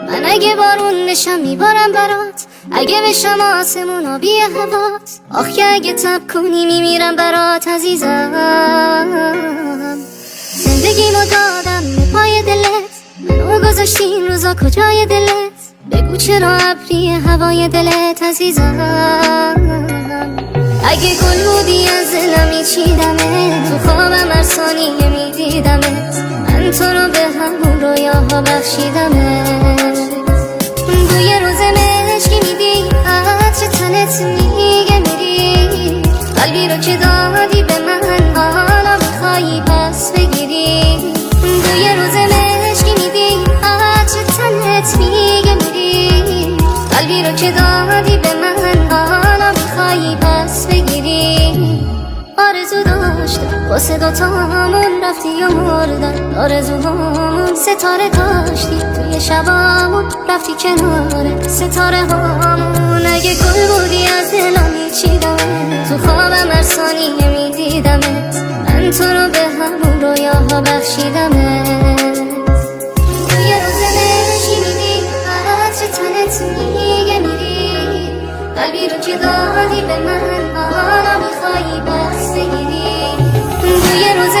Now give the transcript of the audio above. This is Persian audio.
من اگه بارون بشم میبارم برات، اگه بشم آسمون آبی هوات، آخ که اگه تب کنی میمیرم برات عزیزم. زندگیمو دادم به پای دلت، منو گذاشتی این روزا کجای دلت؟ بگو چرا ابری هوای دلت عزیزم. اگه گل بودی از دلم میچیدمت، تو خوابم هر ثانیه میدیدمت، من تو رو به همون رویاها بخشیدمت. بوی روز مشکی میدی، عطر تنت میگه میری، قلبی رو که دادی به من حالا میخوایی پس بگیری. بوی روز مشکی میدی، عطر تنت میگه میری، قلبی رو که دادی به من حالا میخوایی پس بگیری. آرزو داشتم واسه دوتامون رفتی و مردم، آرزوهامون ستاره داشتی توی شبامون رفتی کنار ستاره هامون. اگه گل بودی از دلم میچیدمت، تو خوابم هر ثانیه میدیدمت، من تو رو به همون رویاها بخشیدمت. توی روز مشکی میدی، عطر تنت میگه میری، قلبی رو که دادی به من حالا میخوایی بس بگیری. توی روز